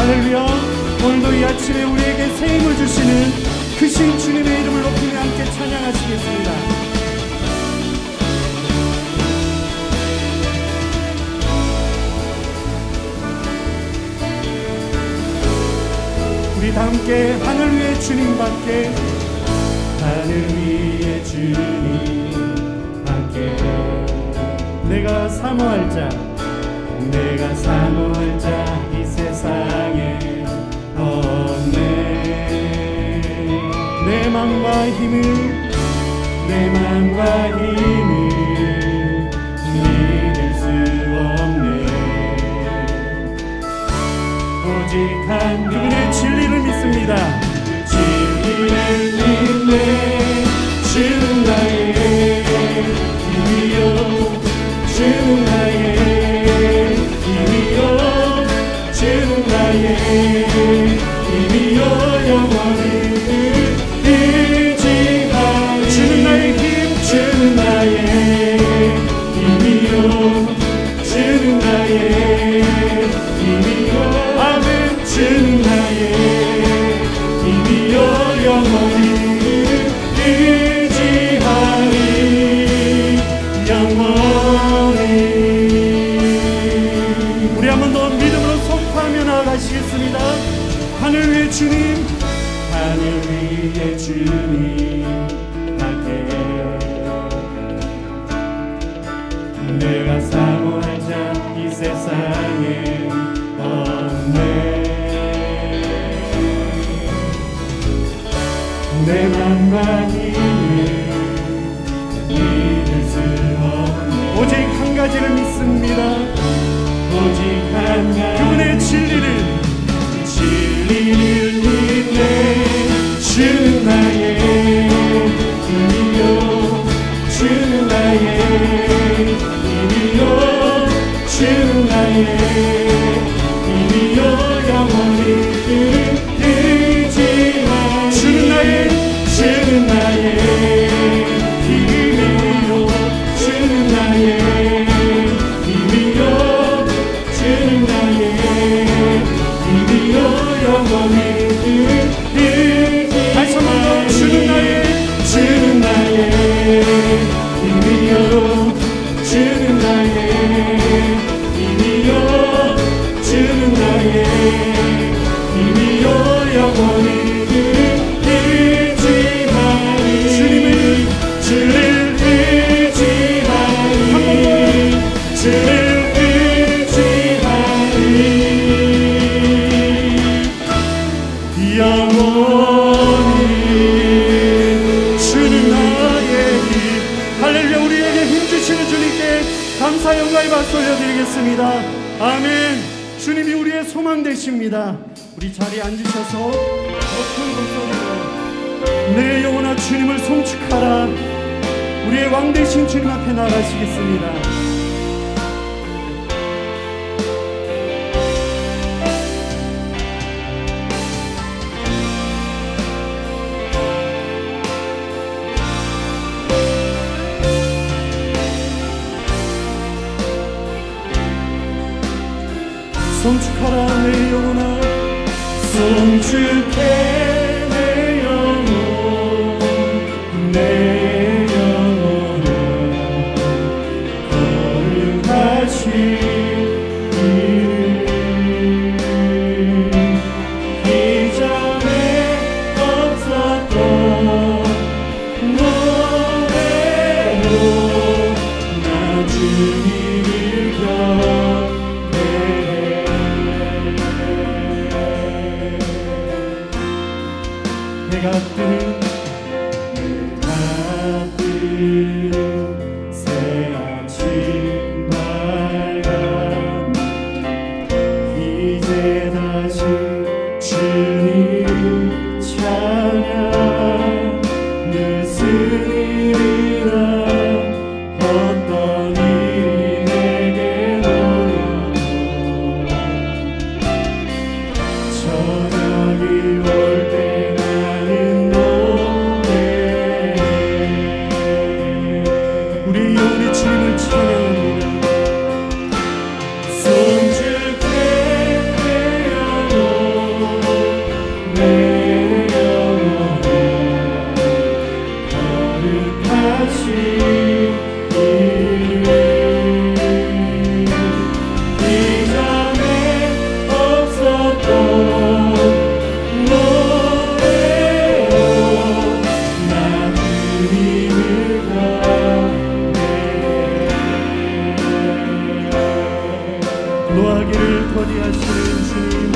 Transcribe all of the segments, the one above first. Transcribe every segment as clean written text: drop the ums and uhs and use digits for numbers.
할렐루야. 오늘도 이 아침에 우리에게 새 힘을 주시는 크신 주님의 이름을 높이며 함께 찬양하시겠습니다. 우리 다 함께 하늘 위에 주님 밖에, 하늘 위에 주님 밖에, 내가 사모할 자, 내가 사모할 자 이 세상에 없네. 내 맘과 힘을, 내 맘과 힘을 믿을 수 없네. 오직 한 그분의 진리를 믿습니다. 진리를 믿네. 주는 나의 힘이요, 주는 나의 힘이요, 주는 나의 힘이요, 영원히 의지하리. 주는 나의 힘, 주는 나의 힘이요, 주는 나의 힘이요, 아멘. 주는 나의 힘이요, 영원히 의지하리, 영원히. 우리 한 번 더 믿음으로 선포하며 나아가시겠습니다. 하늘 위에 주님, 하늘 위에 주님 밖에, 내가 사모할 자 이 세상에 없네. 내 맘과 힘을 믿을 수 없네. 오직 한 가지를 믿습니다. 오직 한 가지, 그분의 진리를 믿네. 주는 나의 힘이요, 주는 나의 힘이요, 주는 나의 힘이요, 영원히 의지하리. 주는 나의 힘이요, 주는 나의 힘이요, 주는 나의 힘이요, 영원히 의지하리. 다시 한 번 더. 주는 나의 힘이요, 주는 나의 힘이요, 주는 나의 힘이요, 영원히 주를 의지하리. 주를 의지하리, 영원히. 주는 나의 힘. 할렐루야. 우리에게 힘 주시는 주님께 감사 영광의 박수 올려드리겠습니다. 아멘. 주님이 우리의 소망 되십니다. 우리 자리에 앉으셔서 높은 목소리로 내 영혼아 주님을 송축하라, 우리의 왕 되신 주님 앞에 나가시겠습니다. 송축하라 내 영혼아, 송축해 내 영혼, 내 영혼아 거룩하시기를. 이전에 없었던 노래로 나 주님을 경배해. 해가 뜨는 새 아침 밝아 살아가시는 주님,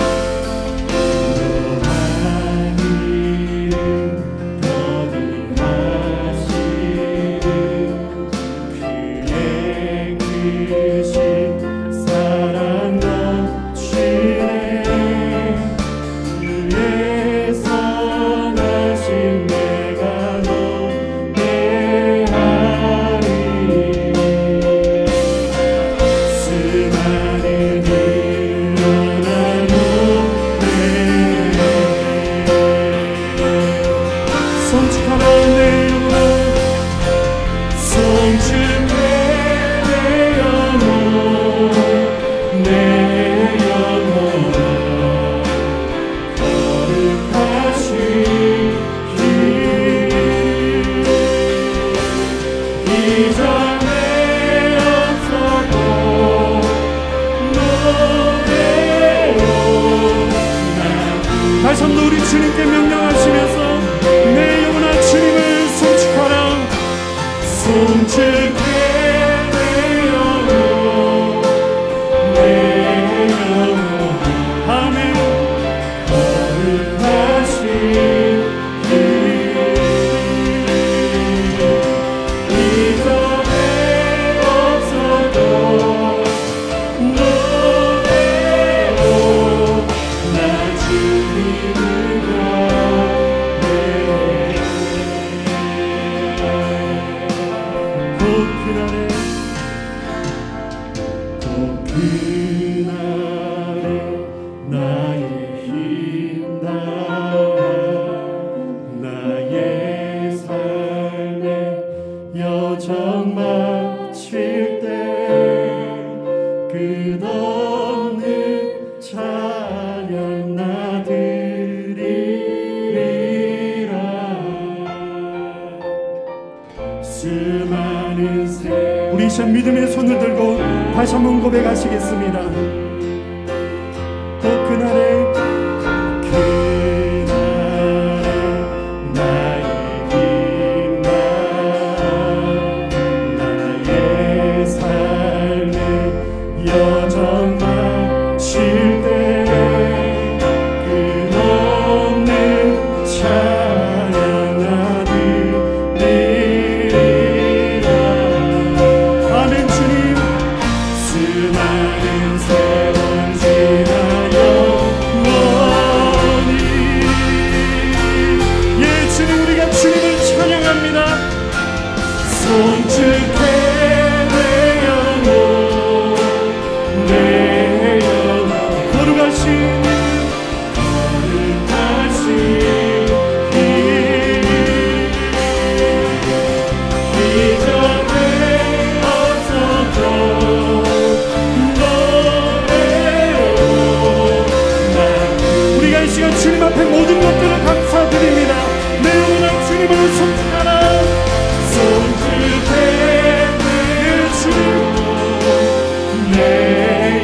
다시 한번 우리 주님께 명령하시면서 내 영혼아 주님을 송축하라. 송축해 내 영혼, 내 영혼. 아멘. 거룩하신 이전에 없어도 노래로 나 주님을 여정 마칠 때 끝없는 찬양 나 드리리라. 수많은 새 우리 참 믿음의 손을 들고 다시 한번 고백하시겠습니다. 또 그날에 여정 마칠 때 끝없는 찬양 나 드리리라. 아멘. 주님 수많은 세월 지나여 영원히 예 주님 우리가 주님을 찬양합니다. 송축해 주님 앞에 모든 것들을 감사드립니다. 내 영혼아 주님을 송축하라. 송축해 내 주님, 내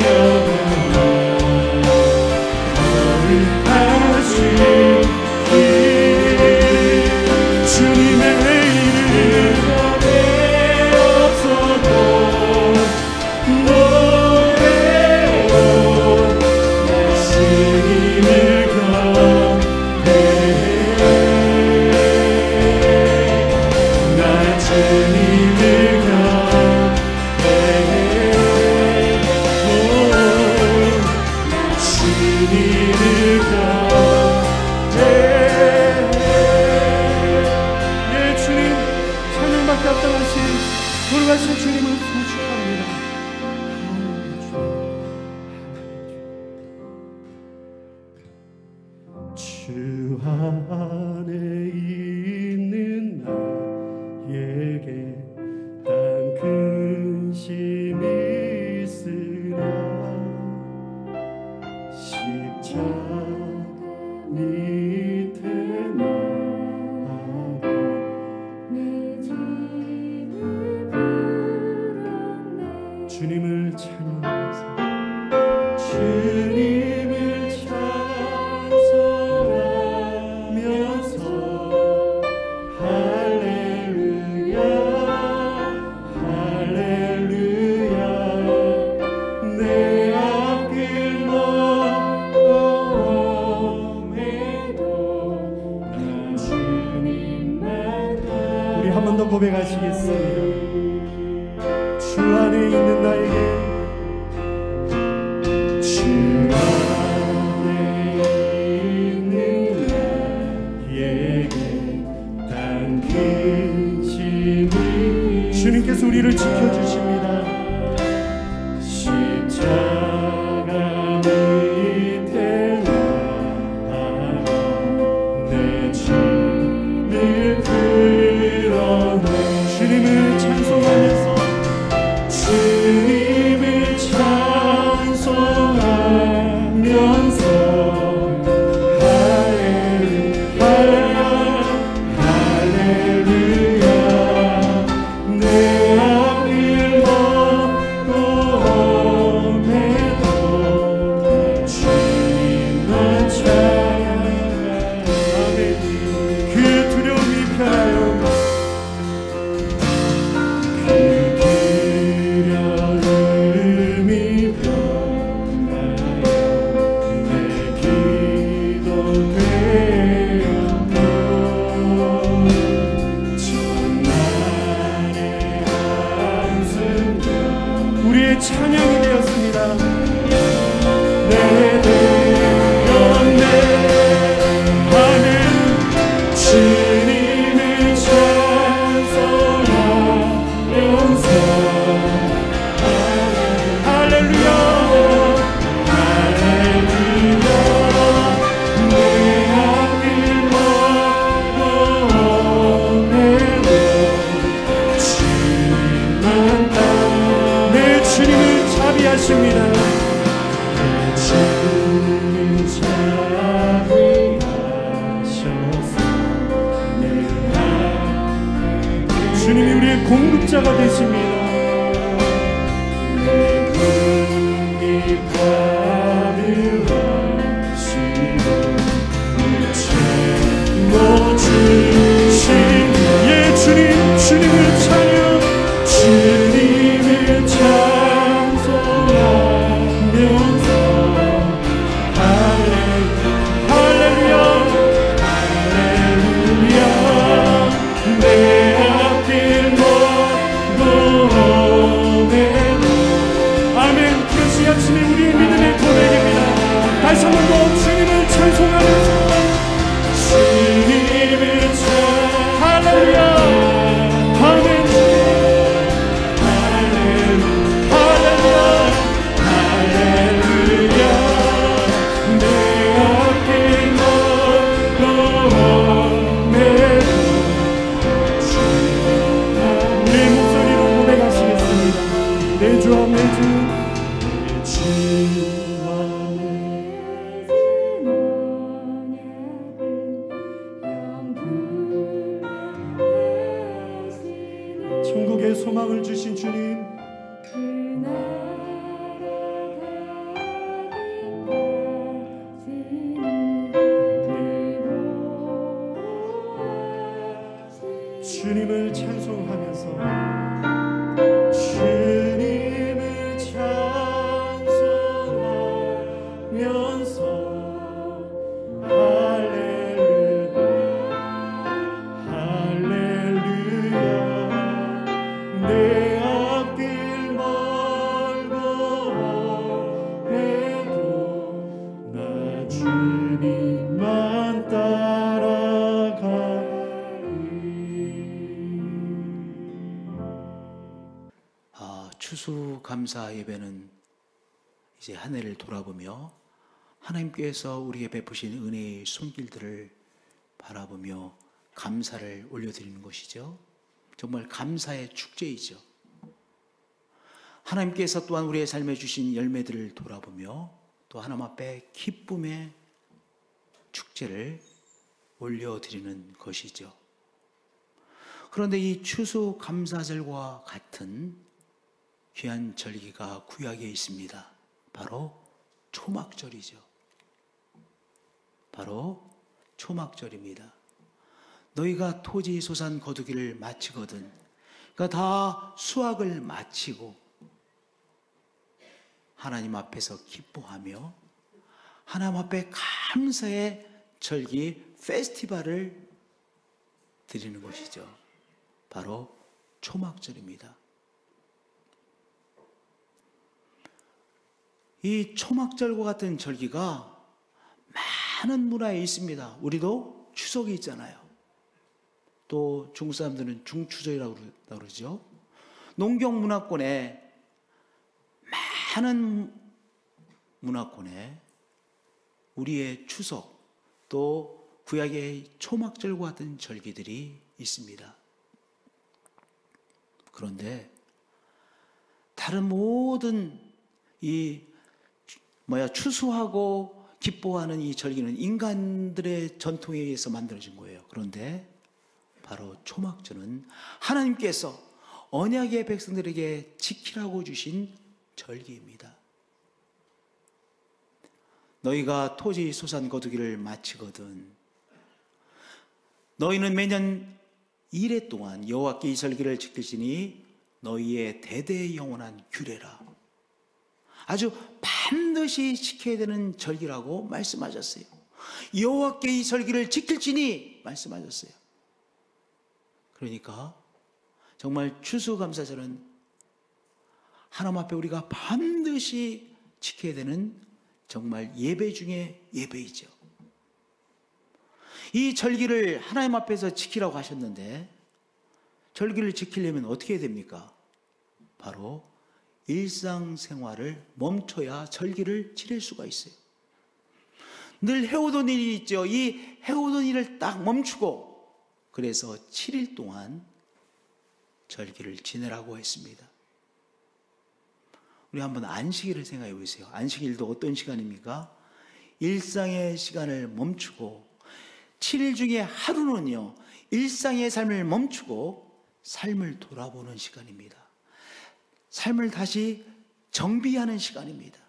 영혼아 거룩하신 주님의 이름 없어도 노래로 주님을 돌아가신 주님을 송축합니다. 주 안에 있는 나에게 단 근심이 있으나 십자가 밑에 주님을 찬양하면서 주님을 찬송하면서 할렐루야 할렐루야 내 앞길 안에 있는 나에게 주님께서 우리를 지켜주십니다. 십자가 밑에 내 짐을 드러내 주님을 찬송하면서 주님을 찬송하면서 우리의 찬양이 되었습니다. 내 되었네. 아멘. 주님을 찬송하면서 할렐루야 할렐루야 내 앞길 멀어내고 주님만 따라 주님을 자비하십니다. 주님을 자비하셔서 주님이 우리의 공급자가 되십니다. 내 궁핍함을 하시고 채워주신 예 주님 주님을 찬양 주님을 찬송하면서 할렐루야 할렐루야 내 앞길 멀어내고 아멘. 그것이 아침에 우리의 믿음의 고백입니다. 다시 한 번 더 주님을 찬송하면서 주님을 할렐루야 아멘. 천국의 소망을 주신 주님 주님을 찬송하면서 주님을 찬송하면서 할렐루야 할렐루야 내 앞길 멀고 해도 나 주님만 따라가리. 추수감사 예배는 이제 한 해를 돌아보며 하나님께서 우리에게 베푸신 은혜의 손길들을 바라보며 감사를 올려드리는 것이죠. 정말 감사의 축제이죠. 하나님께서 또한 우리의 삶에 주신 열매들을 돌아보며 또 하나님 앞에 기쁨의 축제를 올려드리는 것이죠. 그런데 이 추수감사절과 같은 귀한 절기가 구약에 있습니다. 바로 초막절이죠. 바로 초막절입니다. 너희가 토지 소산 거두기를 마치거든, 그러니까 다 수확을 마치고 하나님 앞에서 기뻐하며 하나님 앞에 감사의 절기 페스티벌을 드리는 것이죠. 바로 초막절입니다. 이 초막절과 같은 절기가 많은 문화에 있습니다. 우리도 추석이 있잖아요. 또 중국 사람들은 중추절이라고 그러죠. 농경 문화권에 많은 문화권에 우리의 추석 또 구약의 초막절과 같은 절기들이 있습니다. 그런데 다른 모든 추수하고 기뻐하는 이 절기는 인간들의 전통에 의해서 만들어진 거예요. 그런데 바로 초막절은 하나님께서 언약의 백성들에게 지키라고 주신 절기입니다. 너희가 토지 소산 거두기를 마치거든 너희는 매년 이래 동안 여호와께 이 절기를 지킬지니 너희의 대대의 영원한 규례라. 아주 반드시 지켜야 되는 절기라고 말씀하셨어요. 여호와께 이 절기를 지킬지니 말씀하셨어요. 그러니까 정말 추수감사절은 하나님 앞에 우리가 반드시 지켜야 되는 정말 예배 중에 예배이죠. 이 절기를 하나님 앞에서 지키라고 하셨는데 절기를 지키려면 어떻게 해야 됩니까? 바로 일상생활을 멈춰야 절기를 지킬 수가 있어요. 늘 해오던 일이 있죠. 이 해오던 일을 딱 멈추고 그래서 7일 동안 절기를 지내라고 했습니다. 우리 한번 안식일을 생각해 보세요. 안식일도 어떤 시간입니까? 일상의 시간을 멈추고 7일 중에 하루는요, 일상의 삶을 멈추고 삶을 돌아보는 시간입니다. 삶을 다시 정비하는 시간입니다.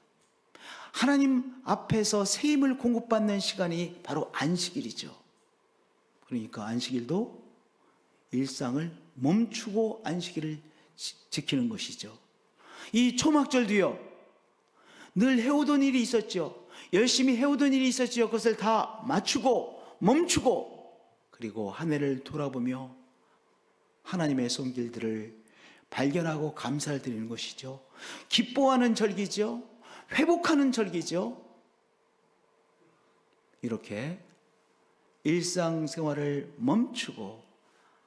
하나님 앞에서 새 힘을 공급받는 시간이 바로 안식일이죠. 그러니까 안식일도 일상을 멈추고 안식일을 지키는 것이죠. 이 초막절도요, 늘 해오던 일이 있었죠. 열심히 해오던 일이 있었죠. 그것을 다 맞추고 멈추고 그리고 한 해를 돌아보며 하나님의 손길들을 발견하고 감사를 드리는 것이죠. 기뻐하는 절기죠. 회복하는 절기죠. 이렇게 일상생활을 멈추고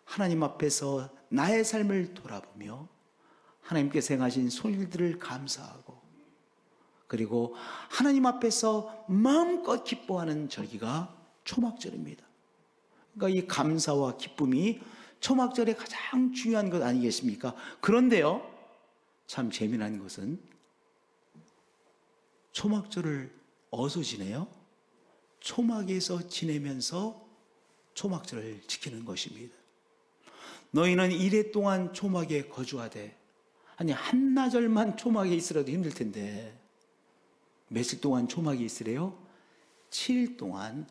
하나님 앞에서 나의 삶을 돌아보며 하나님께서 행하신 손길들을 감사하고 그리고 하나님 앞에서 마음껏 기뻐하는 절기가 초막절입니다. 그러니까 이 감사와 기쁨이 초막절의 가장 중요한 것 아니겠습니까? 그런데요, 참 재미난 것은 초막절을 어디서 지내요? 초막에서 지내면서 초막절을 지키는 것입니다. 너희는 이래 동안 초막에 거주하되, 아니 한나절만 초막에 있으라도 힘들 텐데 며칠 동안 초막에 있으래요? 7일 동안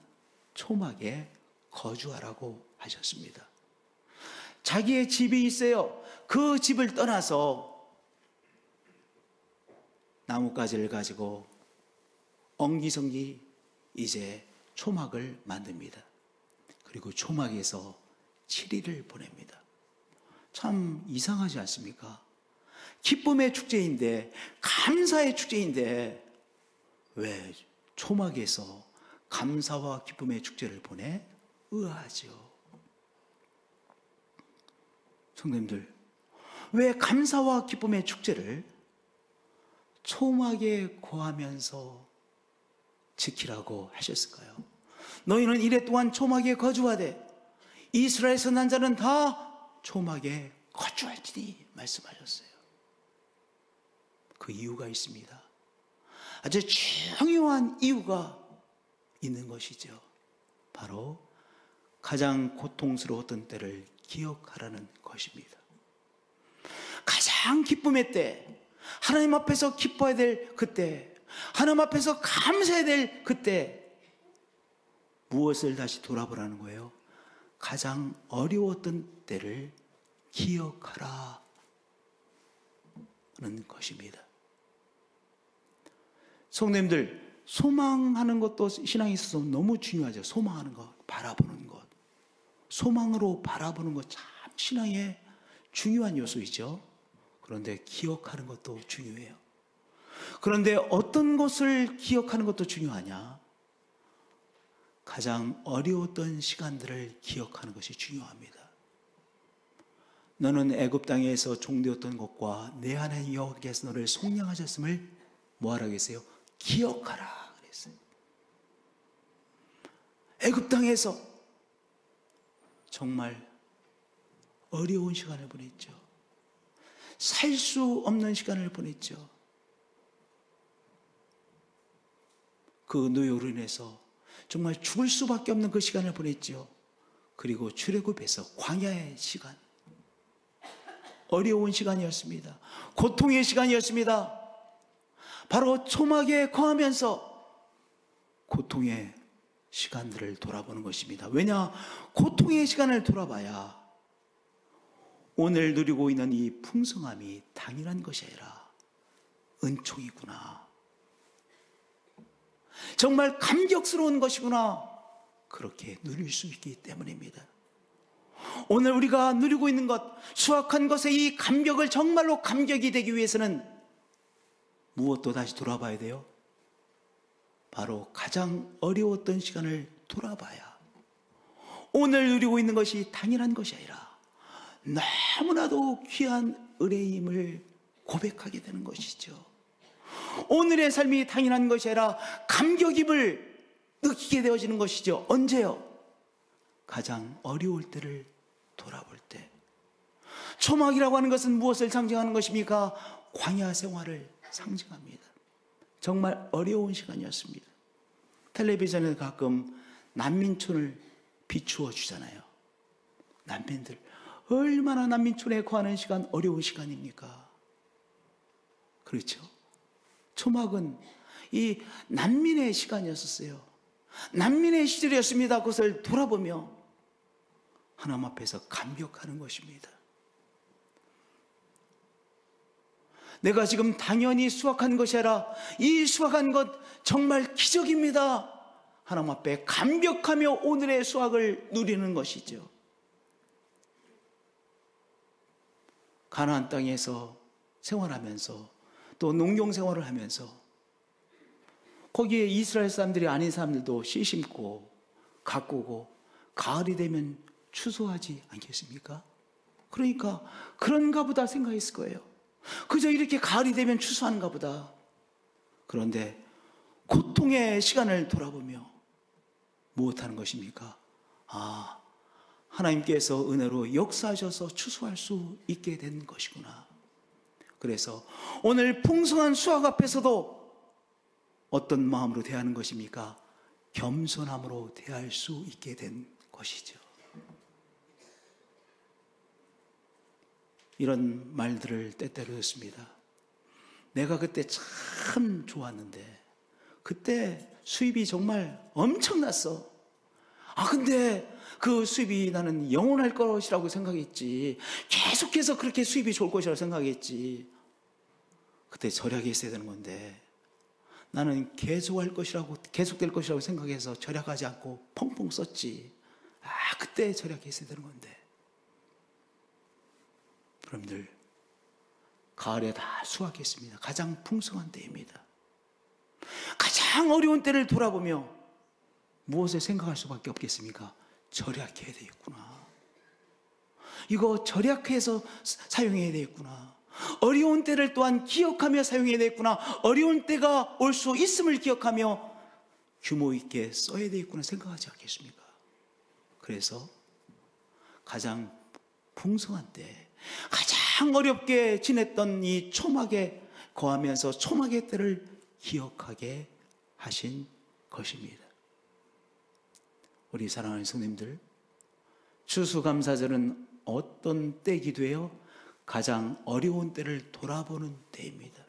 초막에 거주하라고 하셨습니다. 자기의 집이 있어요. 그 집을 떠나서 나뭇가지를 가지고 엉기성기 이제 초막을 만듭니다. 그리고 초막에서 7일을 보냅니다. 참 이상하지 않습니까? 기쁨의 축제인데, 감사의 축제인데 왜 초막에서 감사와 기쁨의 축제를 보내? 의아하죠. 성도님들, 왜 감사와 기쁨의 축제를 초막에 거하면서 지키라고 하셨을까요? 너희는 이래 동안 초막에 거주하되 이스라엘에서 난 자는 다 초막에 거주할지니 말씀하셨어요. 그 이유가 있습니다. 아주 중요한 이유가 있는 것이죠. 바로 가장 고통스러웠던 때를 기억하라는 것입니다. 가장 기쁨의 때, 하나님 앞에서 기뻐해야 될 그때, 하나님 앞에서 감사해야 될 그때 무엇을 다시 돌아보라는 거예요? 가장 어려웠던 때를 기억하라는 것입니다. 성도님들, 소망하는 것도 신앙에 있어서 너무 중요하죠. 소망하는 것, 바라보는 것. 소망으로 바라보는 것 참 신앙의 중요한 요소이죠. 그런데 기억하는 것도 중요해요. 그런데 어떤 것을 기억하는 것도 중요하냐? 가장 어려웠던 시간들을 기억하는 것이 중요합니다. 너는 애굽 땅에서 종되었던 것과 내 하나님 여호와께서 너를 속량하셨음을 뭐하라고 했어요? 기억하라 그랬어요. 애굽 땅에서 정말 어려운 시간을 보냈죠. 살 수 없는 시간을 보냈죠. 그 노예로 인해서 정말 죽을 수밖에 없는 그 시간을 보냈죠. 그리고 출애굽에서 광야의 시간, 어려운 시간이었습니다. 고통의 시간이었습니다. 바로 초막에 거하면서 고통의 시간들을 돌아보는 것입니다. 왜냐? 고통의 시간을 돌아봐야 오늘 누리고 있는 이 풍성함이 당연한 것이 아니라 은총이구나, 정말 감격스러운 것이구나, 그렇게 누릴 수 있기 때문입니다. 오늘 우리가 누리고 있는 것, 수확한 것의 이 감격을 정말로 감격이 되기 위해서는 무엇도 다시 돌아봐야 돼요? 바로 가장 어려웠던 시간을 돌아봐야 오늘 누리고 있는 것이 당연한 것이 아니라 너무나도 귀한 은혜임을 고백하게 되는 것이죠. 오늘의 삶이 당연한 것이 아니라 감격임을 느끼게 되어지는 것이죠. 언제요? 가장 어려울 때를 돌아볼 때. 초막이라고 하는 것은 무엇을 상징하는 것입니까? 광야 생활을 상징합니다. 정말 어려운 시간이었습니다. 텔레비전에 가끔 난민촌을 비추어 주잖아요. 난민들 얼마나 난민촌에 거하는 시간, 어려운 시간입니까? 그렇죠? 초막은 이 난민의 시간이었어요. 난민의 시절이었습니다. 그것을 돌아보며 하나님 앞에서 감격하는 것입니다. 내가 지금 당연히 수확한 것이 아니라 이 수확한 것 정말 기적입니다. 하나님 앞에 감격하며 오늘의 수확을 누리는 것이죠. 가나안 땅에서 생활하면서 또 농경 생활을 하면서 거기에 이스라엘 사람들이 아닌 사람들도 씨 심고 가꾸고 가을이 되면 추수하지 않겠습니까? 그러니까 그런가 보다 생각했을 거예요. 그저 이렇게 가을이 되면 추수하는가 보다. 그런데 고통의 시간을 돌아보며 무엇하는 것입니까? 아, 하나님께서 은혜로 역사하셔서 추수할 수 있게 된 것이구나. 그래서 오늘 풍성한 수확 앞에서도 어떤 마음으로 대하는 것입니까? 겸손함으로 대할 수 있게 된 것이죠. 이런 말들을 때때로 했습니다. 내가 그때 참 좋았는데 그때 수입이 정말 엄청났어. 근데 그 수입이 나는 영원할 것이라고 생각했지. 계속해서 그렇게 수입이 좋을 것이라고 생각했지. 그때 절약이 있어야 되는 건데 나는 계속될 것이라고 생각해서 절약하지 않고 펑펑 썼지. 그때 절약이 있어야 되는 건데. 여러분들, 가을에 다 수확했습니다. 가장 풍성한 때입니다. 가장 어려운 때를 돌아보며 무엇을 생각할 수밖에 없겠습니까? 절약해야 되겠구나. 이거 절약해서 사용해야 되겠구나. 어려운 때를 또한 기억하며 사용해야 되겠구나. 어려운 때가 올 수 있음을 기억하며 규모 있게 써야 되겠구나 생각하지 않겠습니까? 그래서 가장 풍성한 때, 가장 어렵게 지냈던 이 초막에 거하면서 초막의 때를 기억하게 하신 것입니다. 우리 사랑하는 성도님들, 추수감사절은 어떤 때이기도 해요? 가장 어려운 때를 돌아보는 때입니다.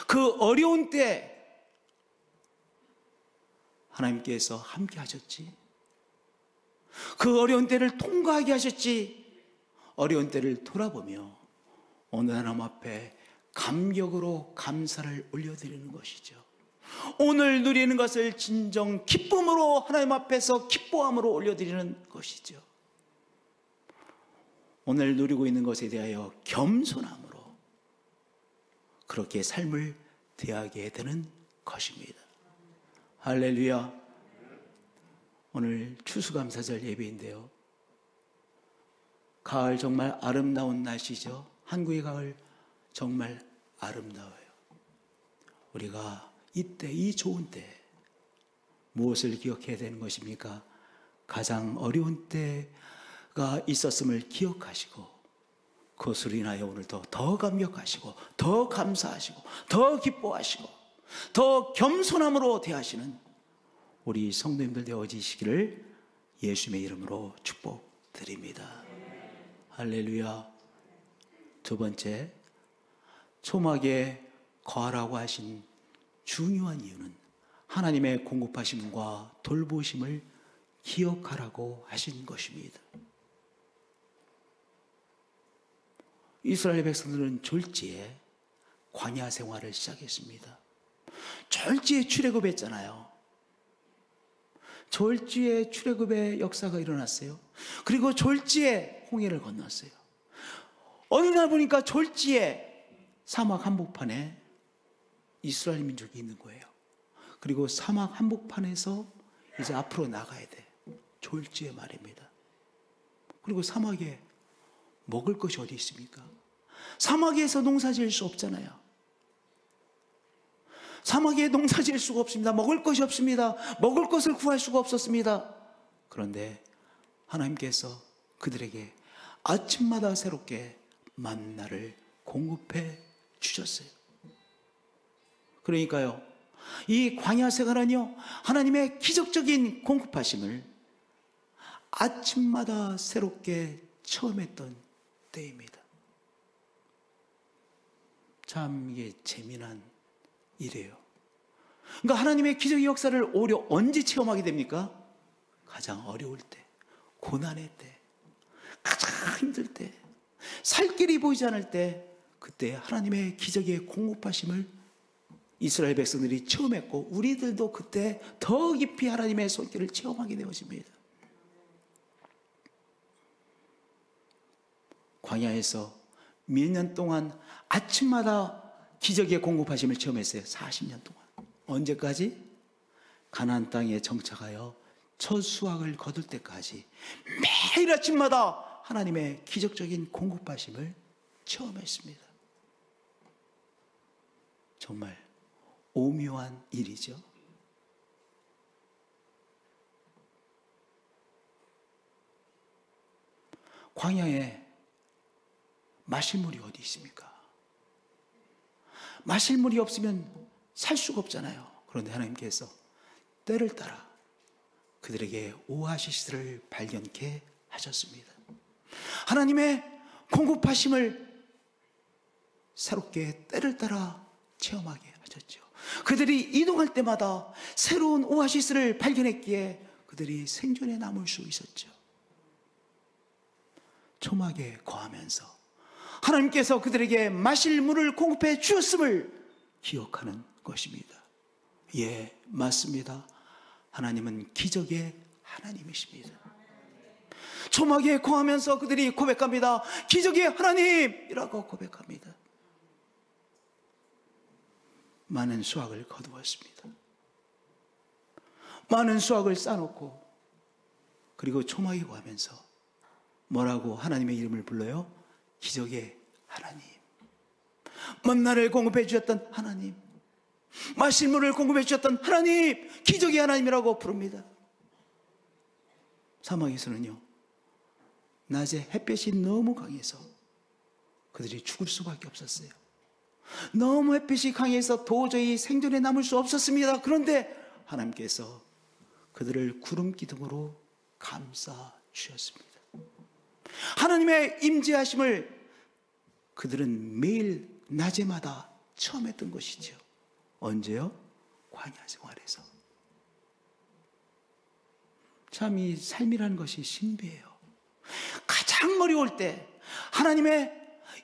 그 어려운 때 하나님께서 함께 하셨지. 그 어려운 때를 통과하게 하셨지. 어려운 때를 돌아보며 오늘 하나님 앞에 감격으로 감사를 올려드리는 것이죠. 오늘 누리는 것을 진정 기쁨으로 하나님 앞에서 기뻐함으로 올려드리는 것이죠. 오늘 누리고 있는 것에 대하여 겸손함으로 그렇게 삶을 되게 되는 것입니다. 할렐루야. 오늘 추수감사절 예배인데요. 가을 정말 아름다운 날씨죠. 한국의 가을 정말 아름다워요. 우리가 이때, 이 좋은 때 무엇을 기억해야 되는 것입니까? 가장 어려운 때가 있었음을 기억하시고 그것으로 인하여 오늘도 더 감격하시고 더 감사하시고 더 기뻐하시고 더 겸손함으로 대하시는 우리 성도님들 되어지시기를 예수님의 이름으로 축복드립니다. 할렐루야. 두 번째, 초막에 거하라고 하신 중요한 이유는 하나님의 공급하심과 돌보심을 기억하라고 하신 것입니다. 이스라엘 백성들은 졸지에 광야 생활을 시작했습니다. 졸지에 출애굽했잖아요. 졸지에 출애굽의 역사가 일어났어요. 그리고 졸지에 홍해를 건넜어요. 어느 날 보니까 졸지에 사막 한복판에 이스라엘 민족이 있는 거예요. 그리고 사막 한복판에서 이제 앞으로 나가야 돼. 졸지에 말입니다. 그리고 사막에 먹을 것이 어디 있습니까? 사막에서 농사 지을 수 없잖아요. 사막에 농사 지을 수가 없습니다. 먹을 것이 없습니다. 먹을 것을 구할 수가 없었습니다. 그런데 하나님께서 그들에게 아침마다 새롭게 만나를 공급해 주셨어요. 그러니까요, 이 광야 생활은요, 하나님의 기적적인 공급하심을 아침마다 새롭게 체험했던 때입니다. 참 이게 재미난 일이에요. 그러니까 하나님의 기적의 역사를 오히려 언제 체험하게 됩니까? 가장 어려울 때, 고난의 때, 가장 힘들 때, 살 길이 보이지 않을 때, 그때 하나님의 기적의 공급하심을 이스라엘 백성들이 체험했고 우리들도 그때 더 깊이 하나님의 손길을 체험하게 되어집니다. 광야에서 몇 년 동안 아침마다 기적의 공급하심을 체험했어요. 40년 동안. 언제까지? 가나안 땅에 정착하여 첫 수확을 거둘 때까지 매일 아침마다 하나님의 기적적인 공급하심을 체험했습니다. 정말 오묘한 일이죠. 광야에 마실 물이 어디 있습니까? 마실 물이 없으면 살 수가 없잖아요. 그런데 하나님께서 때를 따라 그들에게 오아시스를 발견케 하셨습니다. 하나님의 공급하심을 새롭게 때를 따라 체험하게 하셨죠. 그들이 이동할 때마다 새로운 오아시스를 발견했기에 그들이 생존에 남을 수 있었죠. 초막에 거하면서 하나님께서 그들에게 마실 물을 공급해 주셨음을 기억하는 것입니다. 예, 맞습니다. 하나님은 기적의 하나님이십니다. 초막에 거하면서 그들이 고백합니다. 기적의 하나님이라고 고백합니다. 많은 수확을 거두었습니다. 많은 수확을 쌓아놓고 그리고 초막에 거하면서 뭐라고 하나님의 이름을 불러요? 기적의 하나님, 만나를 공급해 주셨던 하나님, 마실 물을 공급해 주셨던 하나님, 기적의 하나님이라고 부릅니다. 사막에서는요, 낮에 햇볕이 너무 강해서 그들이 죽을 수밖에 없었어요. 너무 햇빛이 강해서 도저히 생존에 남을 수 없었습니다. 그런데 하나님께서 그들을 구름 기둥으로 감싸 주셨습니다. 하나님의 임재하심을 그들은 매일 낮에마다 처음 했던 것이죠. 언제요? 광야 생활에서. 참 이 삶이라는 것이 신비해요. 가장 어려울 때 하나님의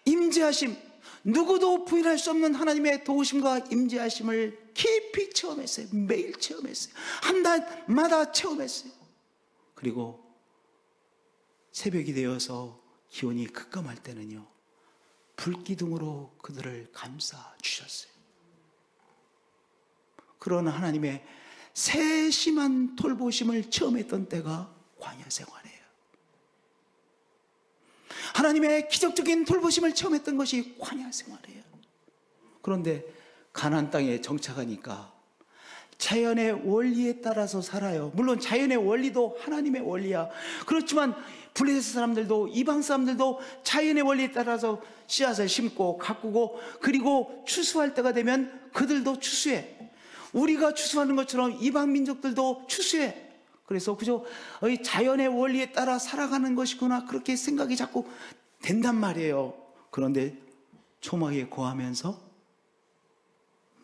임재하심, 누구도 부인할 수 없는 하나님의 도우심과 임재하심을 깊이 체험했어요. 매일 체험했어요. 한 달마다 체험했어요. 그리고 새벽이 되어서 기온이 급감할 때는요, 불기둥으로 그들을 감싸 주셨어요. 그런 하나님의 세심한 돌보심을 체험했던 때가 광야 생활이에요. 하나님의 기적적인 돌보심을 체험했던 것이 광야 생활이에요. 그런데 가나안 땅에 정착하니까 자연의 원리에 따라서 살아요. 물론 자연의 원리도 하나님의 원리야. 그렇지만 블레셋 사람들도 이방 사람들도 자연의 원리에 따라서 씨앗을 심고 가꾸고, 그리고 추수할 때가 되면 그들도 추수해. 우리가 추수하는 것처럼 이방 민족들도 추수해. 그래서 그저 자연의 원리에 따라 살아가는 것이구나, 그렇게 생각이 자꾸 된단 말이에요. 그런데 초막에 거하면서,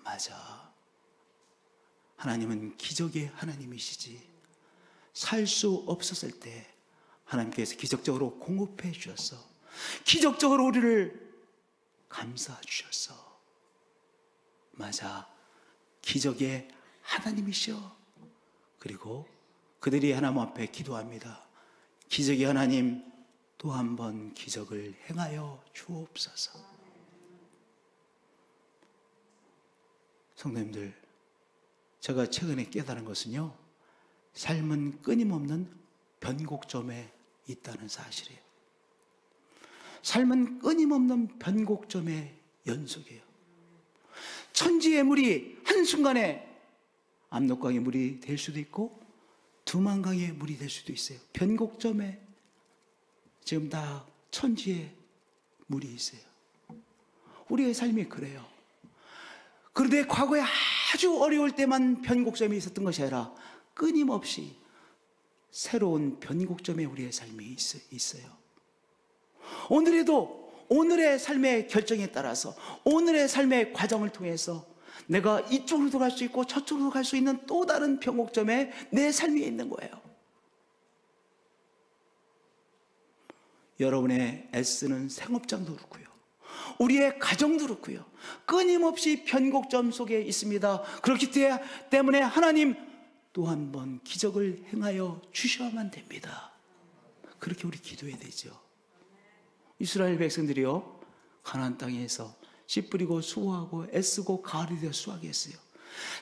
맞아, 하나님은 기적의 하나님이시지. 살 수 없었을 때 하나님께서 기적적으로 공급해 주셨어. 기적적으로 우리를 감싸 주셨어. 맞아, 기적의 하나님이셔. 그리고 그들이 하나님 앞에 기도합니다. 기적의 하나님, 또 한 번 기적을 행하여 주옵소서. 성도님들, 제가 최근에 깨달은 것은요, 삶은 끊임없는 변곡점에 있다는 사실이에요. 삶은 끊임없는 변곡점의 연속이에요. 천지의 물이 한순간에 압록강의 물이 될 수도 있고 두만강의 물이 될 수도 있어요. 변곡점에 지금 다 천지의 물이 있어요. 우리의 삶이 그래요. 그런데 과거에 아주 어려울 때만 변곡점이 있었던 것이 아니라 끊임없이 새로운 변곡점에 우리의 삶이 있어요. 오늘에도 오늘의 삶의 결정에 따라서, 오늘의 삶의 과정을 통해서 내가 이쪽으로도 갈 수 있고 저쪽으로도 갈 수 있는 또 다른 변곡점에 내 삶이 있는 거예요. 여러분의 애쓰는 생업장도 그렇고요, 우리의 가정도 그렇고요, 끊임없이 변곡점 속에 있습니다. 그렇기 때문에 하나님 또 한 번 기적을 행하여 주셔야만 됩니다. 그렇게 우리 기도해야 되죠. 이스라엘 백성들이요, 가나안 땅에서 씨 뿌리고 수고하고 애쓰고 가을이 되어 수확했어요.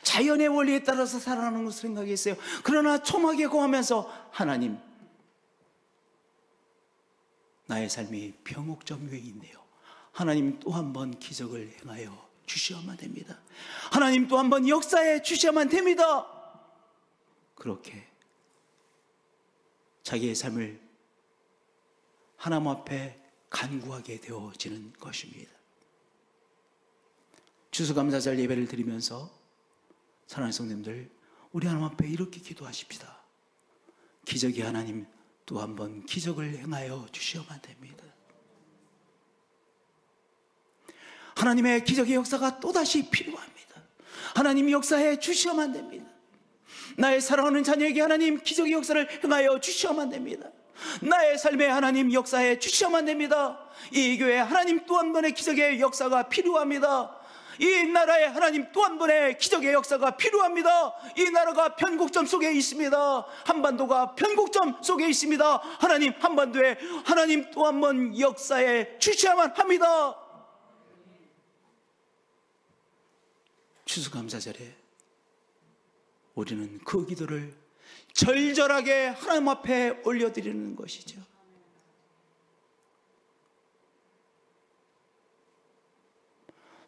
자연의 원리에 따라서 살아가는 것을 생각했어요. 그러나 초막에 거하면서 하나님, 나의 삶이 변곡점 위에 있네요. 하나님 또 한 번 기적을 행하여 주셔야만 됩니다. 하나님 또 한 번 역사해 주셔야만 됩니다. 그렇게 자기의 삶을 하나님 앞에 간구하게 되어지는 것입니다. 추수감사절 예배를 드리면서 사랑하는 성도님들, 우리 하나님 앞에 이렇게 기도하십시다. 기적의 하나님, 또 한 번 기적을 행하여 주셔야만 됩니다. 하나님의 기적의 역사가 또다시 필요합니다. 하나님 역사해 주셔야만 됩니다. 나의 사랑하는 자녀에게 하나님 기적의 역사를 행하여 주셔야만 됩니다. 나의 삶에 하나님 역사해 주셔야만 됩니다. 이 교회에 하나님 또 한 번의 기적의 역사가 필요합니다. 이 나라에 하나님 또 한 번의 기적의 역사가 필요합니다. 이 나라가 변곡점 속에 있습니다. 한반도가 변곡점 속에 있습니다. 하나님 한반도에 하나님 또 한 번 역사해 주셔야만 합니다. 추수감사절에 우리는 그 기도를 절절하게 하나님 앞에 올려드리는 것이죠.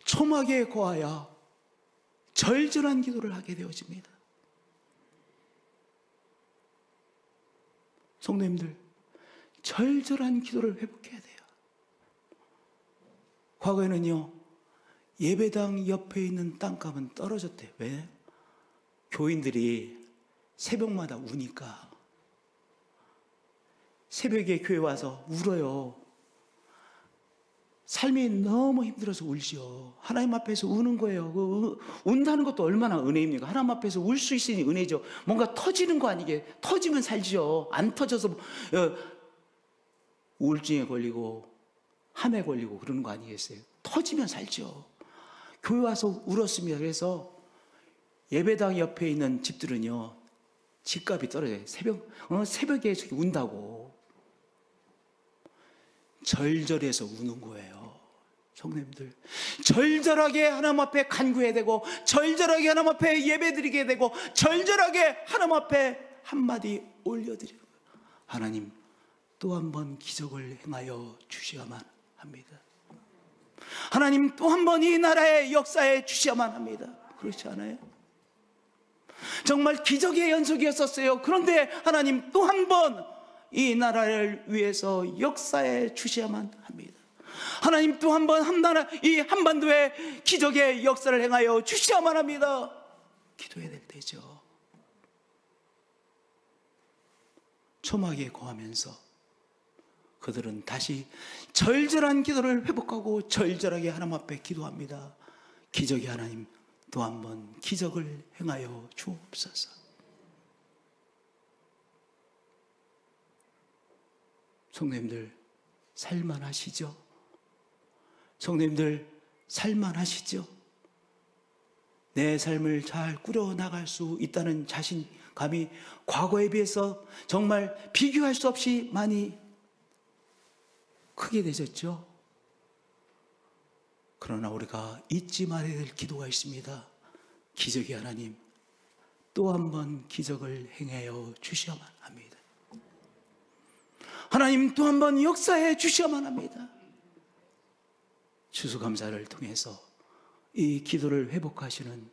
초막에 거하여 절절한 기도를 하게 되어집니다. 성도님들, 절절한 기도를 회복해야 돼요. 과거에는요, 예배당 옆에 있는 땅값은 떨어졌대요. 왜? 교인들이 새벽마다 우니까. 새벽에 교회 와서 울어요. 삶이 너무 힘들어서 울죠. 하나님 앞에서 우는 거예요. 운다는 것도 얼마나 은혜입니까? 하나님 앞에서 울 수 있으니 은혜죠. 뭔가 터지는 거 아니게, 터지면 살죠. 안 터져서 우울증에 걸리고 함에 걸리고 그러는 거 아니겠어요? 터지면 살죠. 교회 와서 울었습니다. 그래서 예배당 옆에 있는 집들은요, 집값이 떨어져요. 새벽에 운다고. 절절해서 우는 거예요. 성도님들, 절절하게 하나님 앞에 간구해야 되고, 절절하게 하나님 앞에 예배드리게 되고, 절절하게 하나님 앞에 한마디 올려드리는 거예요. 하나님 또 한 번 기적을 행하여 주셔야만 합니다. 하나님 또 한 번 이 나라의 역사에 주셔야만 합니다. 그렇지 않아요? 정말 기적의 연속이었었어요. 그런데 하나님 또 한 번 이 나라를 위해서 역사에 주셔야만 합니다. 하나님 또 한 번 이 한반도에 기적의 역사를 행하여 주셔야만 합니다. 기도해야 될 때죠. 초막에 거하면서 그들은 다시 절절한 기도를 회복하고 절절하게 하나님 앞에 기도합니다. 기적의 하나님 또 한 번 기적을 행하여 주옵소서. 성도님들 살만하시죠? 성도님들 살만하시죠? 내 삶을 잘 꾸려나갈 수 있다는 자신감이 과거에 비해서 정말 비교할 수 없이 많이 크게 되셨죠? 그러나 우리가 잊지 말아야 될 기도가 있습니다. 기적의 하나님 또 한 번 기적을 행하여 주셔야만 합니다. 하나님 또 한 번 역사해 주셔야만 합니다. 추수감사를 통해서 이 기도를 회복하시는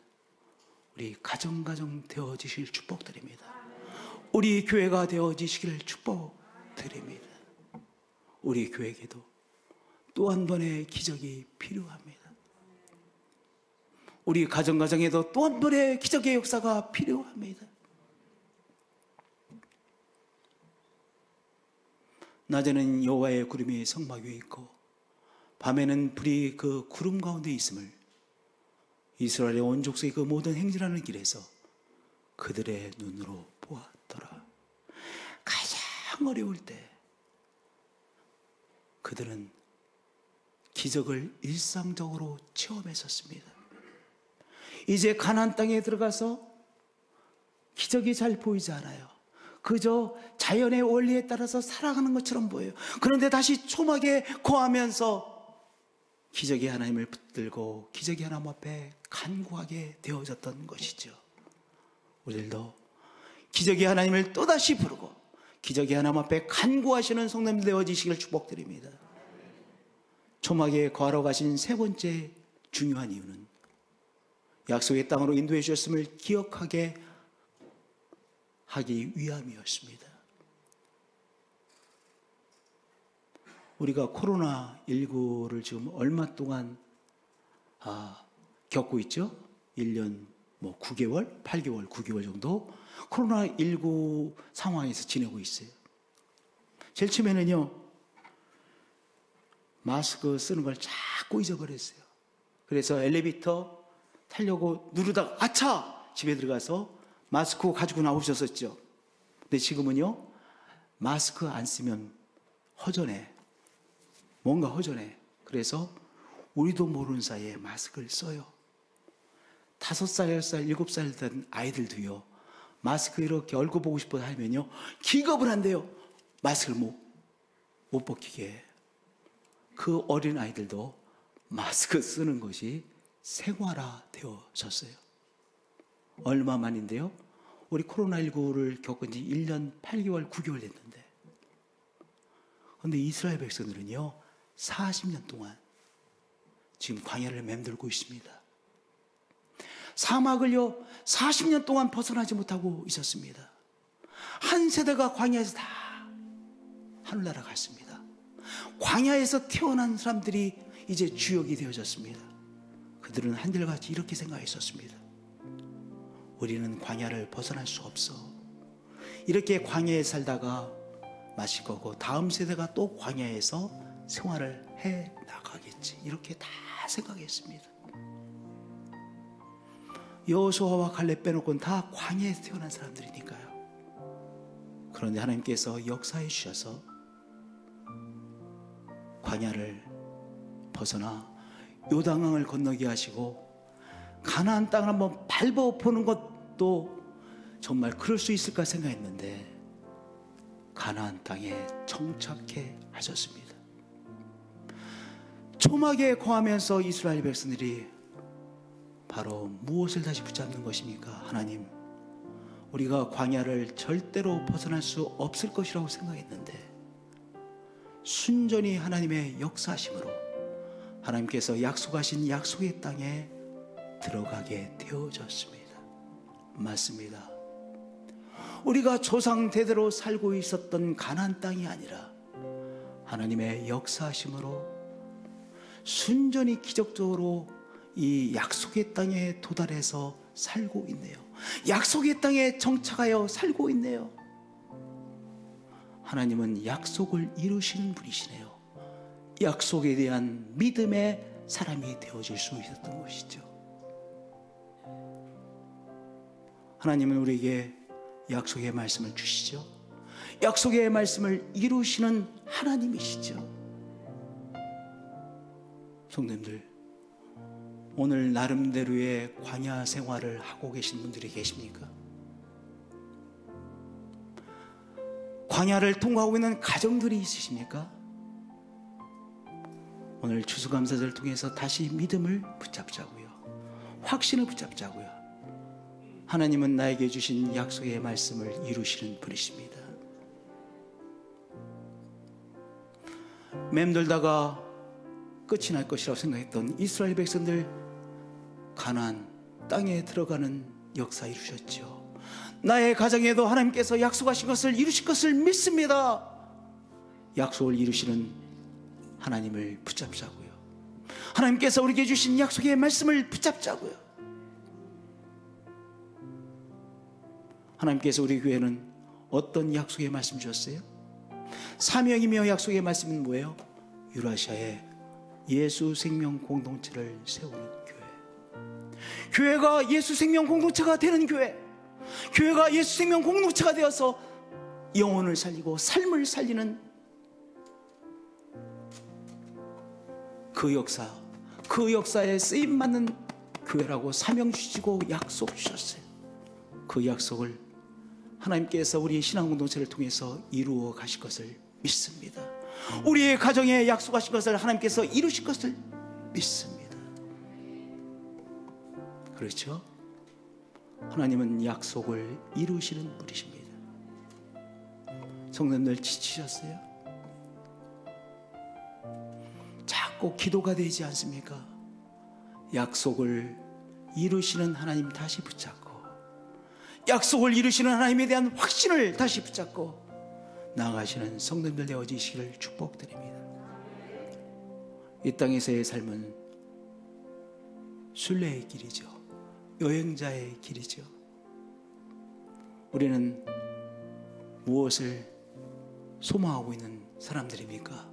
우리 가정 되어지실 축복드립니다. 우리 교회가 되어지시기를 축복드립니다. 우리 교회에게도 또 한 번의 기적이 필요합니다. 우리 가정에도 또 한 번의 기적의 역사가 필요합니다. 낮에는 여호와의 구름이 성막 위에 있고 밤에는 불이 그 구름 가운데 있음을 이스라엘의 온 족속의 그 모든 행진하는 길에서 그들의 눈으로 보았더라. 가장 어려울 때 그들은 기적을 일상적으로 체험했었습니다. 이제 가나안 땅에 들어가서 기적이 잘 보이지 않아요. 그저 자연의 원리에 따라서 살아가는 것처럼 보여요. 그런데 다시 초막에 거하면서 기적의 하나님을 붙들고 기적의 하나님 앞에 간구하게 되어졌던 것이죠. 우리들도 기적의 하나님을 또다시 부르고 기적의 하나님 앞에 간구하시는 성도님들 되어지시길 축복드립니다. 초막에 거하러 가신 세 번째 중요한 이유는 약속의 땅으로 인도해 주셨음을 기억하게 하기 위함이었습니다. 우리가 코로나19를 지금 얼마 동안 겪고 있죠? 1년 9개월, 8개월, 9개월 정도 코로나19 상황에서 지내고 있어요. 제일 처음에는요, 마스크 쓰는 걸 자꾸 잊어버렸어요. 그래서 엘리베이터 타려고 누르다가 아차! 집에 들어가서 마스크 가지고 나오셨었죠. 근데 지금은요, 마스크 안 쓰면 허전해. 뭔가 허전해. 그래서 우리도 모르는 사이에 마스크를 써요. 5살, 6살, 7살 된 아이들도요, 마스크 이렇게 얼굴 보고 싶어 하면요, 기겁을 한대요. 마스크를 못 벗기게. 그 어린 아이들도 마스크 쓰는 것이 생활화 되어졌어요. 얼마 만인데요? 우리 코로나19를 겪은 지 1년 8개월, 9개월 됐는데, 그런데 이스라엘 백성들은요, 40년 동안 지금 광야를 맴돌고 있습니다. 사막을요, 40년 동안 벗어나지 못하고 있었습니다. 한 세대가 광야에서 다 하늘나라 갔습니다. 광야에서 태어난 사람들이 이제 주역이 되어졌습니다. 그들은 한결같이 이렇게 생각했었습니다. 우리는 광야를 벗어날 수 없어. 이렇게 광야에 살다가 마실 거고 다음 세대가 또 광야에서 생활을 해 나가겠지. 이렇게 다 생각했습니다. 여호수아와 갈렙 빼놓고는 다 광야에서 태어난 사람들이니까요. 그런데 하나님께서 역사해 주셔서 광야를 벗어나 요단강을 건너게 하시고 가나안 땅을 한번 밟아보는 것도 정말 그럴 수 있을까 생각했는데 가나안 땅에 정착해 하셨습니다. 초막에 거하면서 이스라엘 백성들이 바로 무엇을 다시 붙잡는 것입니까? 하나님, 우리가 광야를 절대로 벗어날 수 없을 것이라고 생각했는데 순전히 하나님의 역사하심으로 하나님께서 약속하신 약속의 땅에 들어가게 되어졌습니다. 맞습니다. 우리가 조상 대대로 살고 있었던 가나안 땅이 아니라 하나님의 역사하심으로 순전히 기적적으로 이 약속의 땅에 도달해서 살고 있네요. 약속의 땅에 정착하여 살고 있네요. 하나님은 약속을 이루시는 분이시네요. 약속에 대한 믿음의 사람이 되어질 수 있었던 것이죠. 하나님은 우리에게 약속의 말씀을 주시죠. 약속의 말씀을 이루시는 하나님이시죠. 성도님들, 오늘 나름대로의 광야 생활을 하고 계신 분들이 계십니까? 광야를 통과하고 있는 가정들이 있으십니까? 오늘 추수감사절을 통해서 다시 믿음을 붙잡자고요. 확신을 붙잡자고요. 하나님은 나에게 주신 약속의 말씀을 이루시는 분이십니다. 맴돌다가 끝이 날 것이라고 생각했던 이스라엘 백성들, 가나안 땅에 들어가는 역사 이루셨죠. 나의 가정에도 하나님께서 약속하신 것을 이루실 것을 믿습니다. 약속을 이루시는 하나님을 붙잡자고요. 하나님께서 우리에게 주신 약속의 말씀을 붙잡자고요. 하나님께서 우리 교회는 어떤 약속의 말씀 주셨어요? 사명이며 약속의 말씀은 뭐예요? 유라시아에 예수 생명 공동체를 세우는 교회. 교회가 예수 생명 공동체가 되는 교회. 교회가 예수 생명 공동체가 되어서 영혼을 살리고 삶을 살리는 그 역사, 그 역사에 쓰임받는 교회라고 사명 주시고 약속 주셨어요. 그 약속을 하나님께서 우리 신앙 공동체를 통해서 이루어 가실 것을 믿습니다. 우리의 가정에 약속하신 것을 하나님께서 이루실 것을 믿습니다. 그렇죠? 하나님은 약속을 이루시는 분이십니다. 성도님들 지치셨어요? 자꾸 기도가 되지 않습니까? 약속을 이루시는 하나님 다시 붙잡고, 약속을 이루시는 하나님에 대한 확신을 다시 붙잡고 나아가시는 성도님들 되어지시기를 축복드립니다. 이 땅에서의 삶은 순례의 길이죠. 여행자의 길이죠. 우리는 무엇을 소망하고 있는 사람들입니까?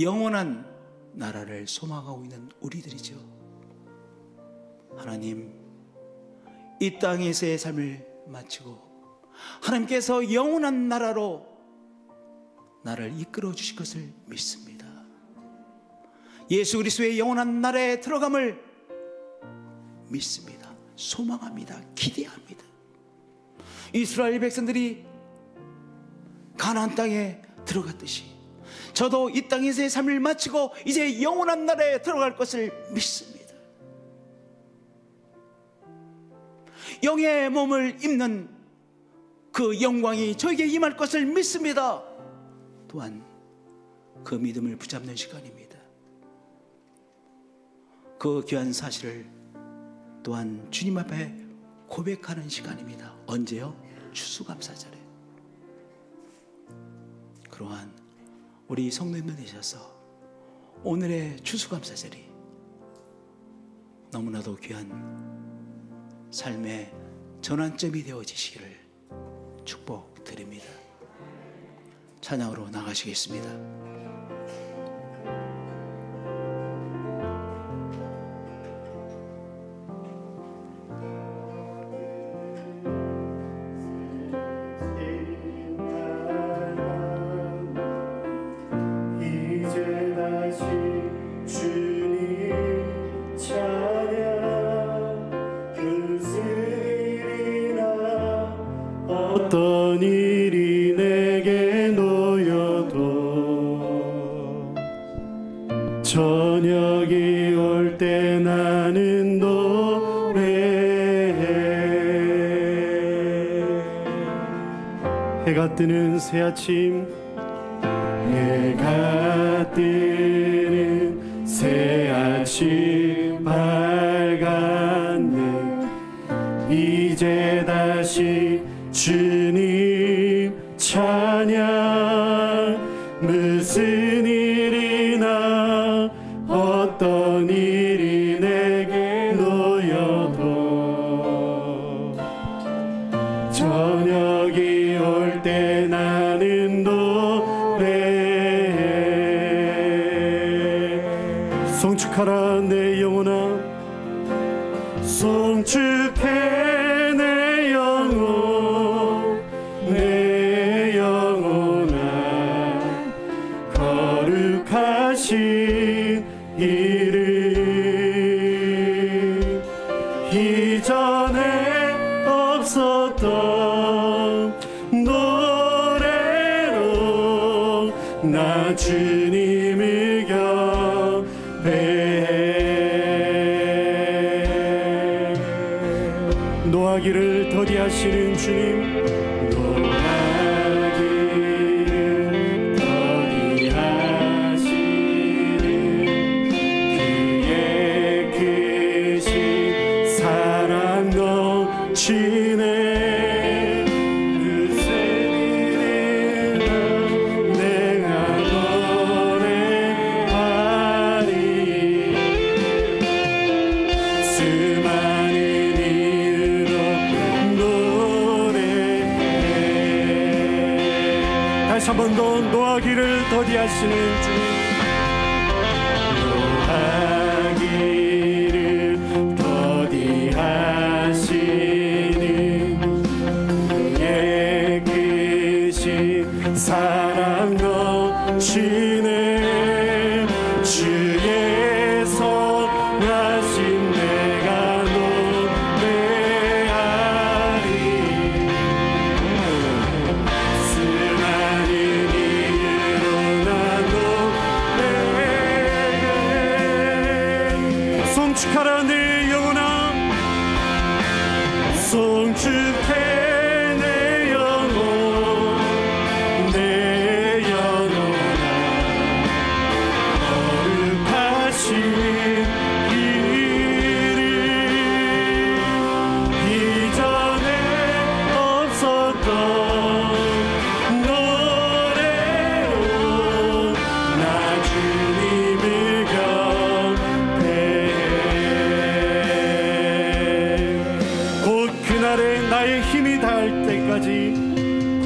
영원한 나라를 소망하고 있는 우리들이죠. 하나님, 이 땅에서의 삶을 마치고 하나님께서 영원한 나라로 나를 이끌어 주실 것을 믿습니다. 예수 그리스도의 영원한 나라에 들어감을 믿습니다. 소망합니다. 기대합니다. 이스라엘 백성들이 가나안 땅에 들어갔듯이 저도 이 땅에서의 삶을 마치고 이제 영원한 나라에 들어갈 것을 믿습니다. 영의 몸을 입는 그 영광이 저에게 임할 것을 믿습니다. 또한 그 믿음을 붙잡는 시간입니다. 그 귀한 사실을 또한 주님 앞에 고백하는 시간입니다. 언제요? 추수감사절에. 그러한 우리 성도님들 되셔서 오늘의 추수감사절이 너무나도 귀한 삶의 전환점이 되어지시기를 축복드립니다. 찬양으로 나가시겠습니다. 어떤 일이 내게 놓여도 저 해가 뜨는 새 아침, 해가 뜨는 새 아침 밝았네. 이제 다시 주님 찬양. 무슨 일이나 어떤 일이 내게 놓여도 저녁이 올 때 나는 노래해. 송축하라 내 영혼아, 송축해 내 영혼, 내 영혼아. 거룩하신 이름, 이전에 없었던 노래로 나 주님을 경배해. 노하기를 더디하시는 주님, 노하기를 더디하시는 그의 크신 사랑 넘치네. 무슨 일이나 내가 노래하리. 수많은 이유로 노래해. 다시 한 번 더 노하기를 더디하시는 주님, 노하기를 더디하시는 그의 크신 사랑 넘치네. 주의 선하심 내가 노래하리. 수많은 이유로 나 노래해. 송축하라 내 영혼아, 송축해 내 영혼, 내 영혼아. 거룩하신 이름, 이전에 없었던 노래로 나 주님을 경배해. 곧 그날에 나의 힘이 닿을 때까지,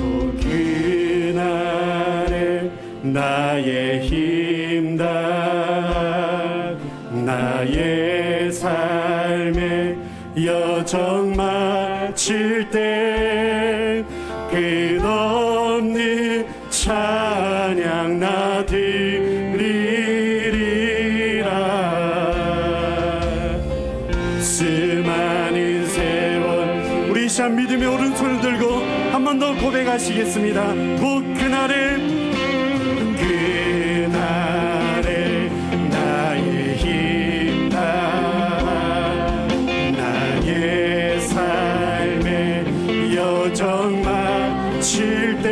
곧 그날에 나의 힘 닿아 나의 삶의 여정 마칠 때 끝없는 찬양 나 드리리라. 수많은 세월, 우리 이 시간 믿음의 오른손을 들고 한 번 더 고백하시겠습니다. 곧 그날에 나의 힘 닿아 나의 삶의 여정 마칠 때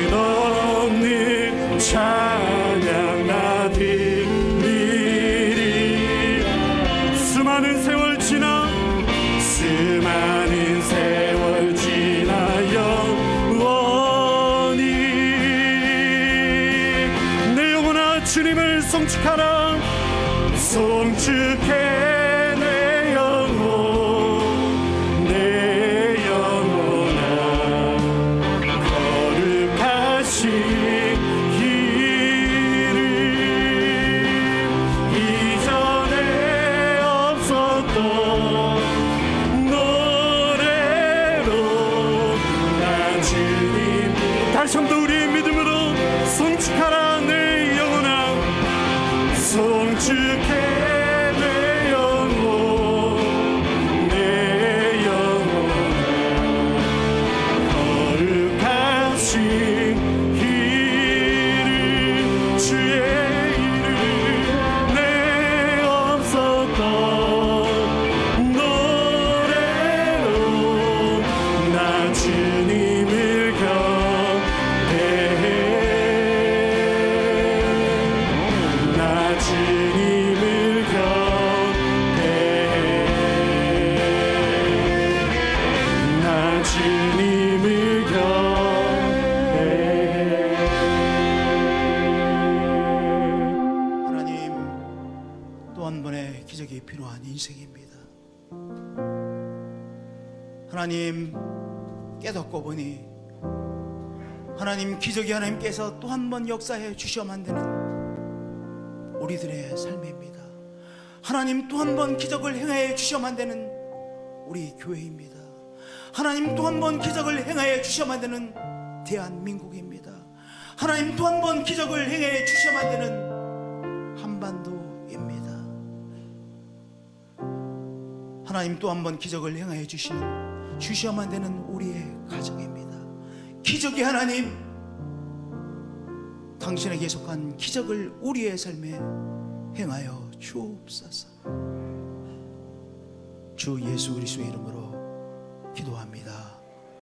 끝없는 찬양 나 드리리. 수많은 세월 지나 영원히 내 영혼아 주님을 송축하라. 송축해 내 영혼, 내 영혼아. 거룩하신 이름, 이전에 없었던 다시 한번 우리의 믿음으로 송축하라 내 영혼아. 송축해 내 영혼, 내 영혼아. 거룩하신 이름, 주의 이름, 내 없었던 노래로 나 주님 기적이 필요한 인생입니다. 하나님, 깨닫고 보니 하나님, 기적이 하나님께서 또 한 번 역사해 주셔야만 되는 우리들의 삶입니다. 하나님, 또 한 번 기적을 행하여 주셔야만 되는 우리 교회입니다. 하나님, 또 한 번 기적을 행하여 주셔야만 되는 대한민국입니다. 하나님, 또 한 번 기적을 행하여 주셔야만 되는 한반도입니다. 하나님, 또 한 번 기적을 행하여 주셔야만 되는 우리의 가정입니다. 기적이 하나님, 당신에게 속한 기적을 우리의 삶에 행하여 주옵소서. 주 예수 그리스도의 이름으로 기도합니다.